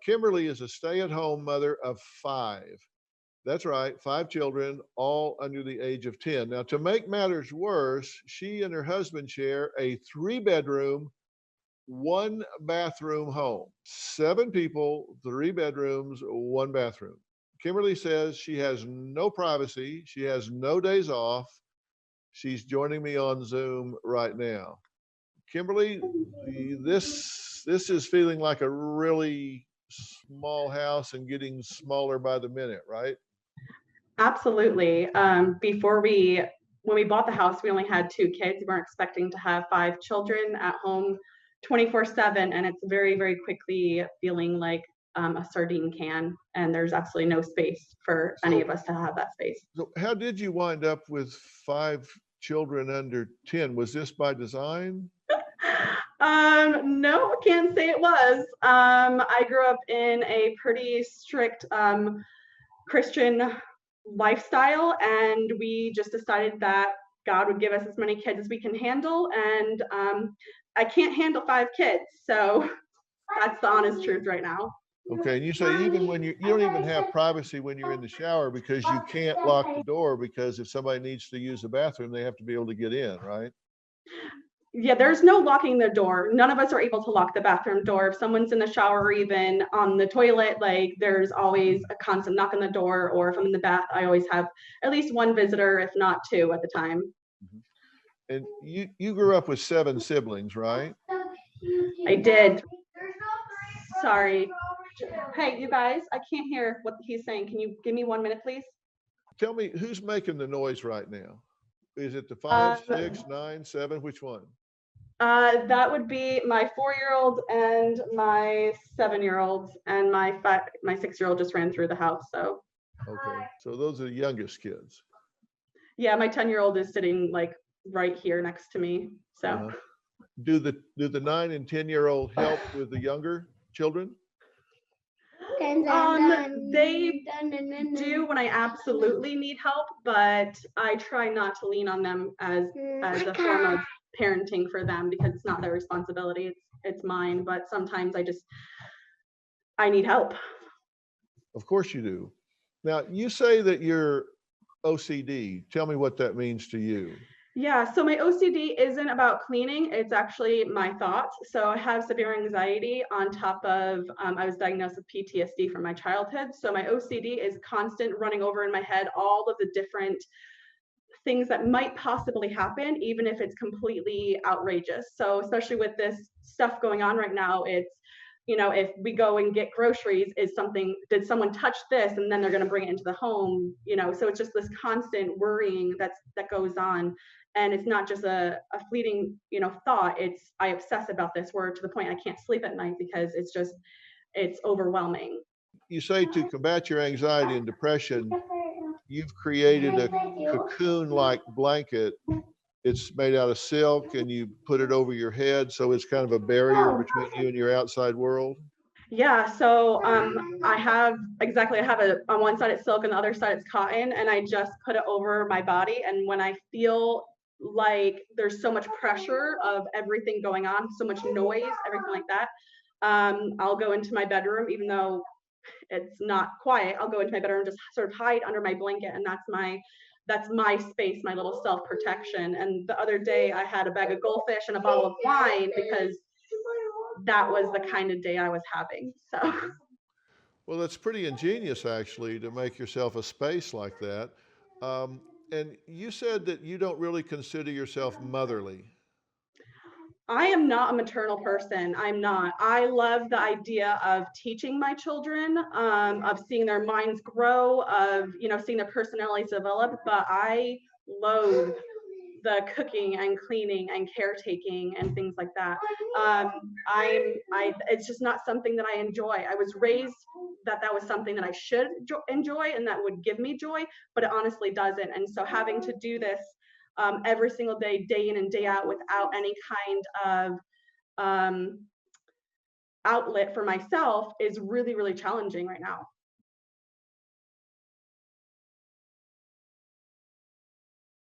Kimberly is a stay-at-home mother of 5. That's right, 5 children, all under the age of 10. Now, to make matters worse, she and her husband share a 3-bedroom, 1-bathroom home. 7 people, 3 bedrooms, 1 bathroom. Kimberly says she has no privacy. She has no days off. She's joining me on Zoom right now. Kimberly, this is feeling like a really small house and getting smaller by the minute, right? Absolutely. When we bought the house, we only had 2 kids. We weren't expecting to have 5 children at home 24/7, and it's very, very quickly feeling like a sardine can, and there's absolutely no space for any of us to have that space. So how did you wind up with 5 children under 10? Was this by design? No, can't say it was. I grew up in a pretty strict Christian lifestyle, and we just decided that God would give us as many kids as we can handle, and I can't handle 5 kids, so that's the honest truth right now. Okay, and you say even when you don't even have privacy when you're in the shower because you can't lock the door, because if somebody needs to use the bathroom, they have to be able to get in, right? Yeah, there's no locking the door. None of us are able to lock the bathroom door. If someone's in the shower or even on the toilet, like there's always a constant knock on the door, or if I'm in the bath, I always have at least 1 visitor, if not 2 at the time. Mhm. And you grew up with 7 siblings, right? I did. Sorry. Hey, you guys, I can't hear what he's saying. Can you give me 1 minute, please? Tell me who's making the noise right now? Is it the 5, Um, 6, 9, 7? Which one? that would be my 4-year-old and my 7-year-old, and my 6-year-old just ran through the house. So Okay, so those are the youngest kids. yeah, my 10-year-old is sitting like right here next to me. So Uh-huh. Do the 9 and 10-year-old help with the younger children? they do when I absolutely need help, but I try not to lean on them as a form of parenting for them, because it's not their responsibility. It's mine. But sometimes I need help. Of course you do. Now, you say that you're OCD. Tell me what that means to you. Yeah, so my OCD isn't about cleaning, it's actually my thoughts. So I have severe anxiety on top of, I was diagnosed with PTSD from my childhood. So my OCD is constant running over in my head, all of the different things that might possibly happen, even if it's completely outrageous. So especially with this stuff going on right now, it's, if we go and get groceries, did someone touch this? And then they're going to bring it into the home, so it's just this constant worrying that goes on. And it's not just a fleeting, thought. I obsess about this, where to the point I can't sleep at night because it's overwhelming. You say to combat your anxiety and depression, you've created a cocoon-like blanket. It's made out of silk and you put it over your head, so it's kind of a barrier between you and your outside world. Yeah, so I have on one side it's silk and the other side it's cotton, and I just put it over my body. And when I feel like there's so much pressure of everything going on, so much noise, everything like that, I'll go into my bedroom, even though it's not quiet. I'll go into my bedroom, just sort of hide under my blanket, and that's my space, my little self-protection. And the other day I had a bag of goldfish and a bottle of wine because that was the kind of day I was having. So Well, that's pretty ingenious, actually, to make yourself a space like that. Um, and you said that you don't really consider yourself motherly. I am not a maternal person. I'm not. I love the idea of teaching my children, of seeing their minds grow, of seeing their personalities develop. But I loathe the cooking and cleaning and caretaking and things like that. It's just not something that I enjoy. I was raised that was something that I should enjoy and that would give me joy, but it honestly doesn't. And so having to do this every single day, day in and day out, without any kind of outlet for myself is really, really challenging right now.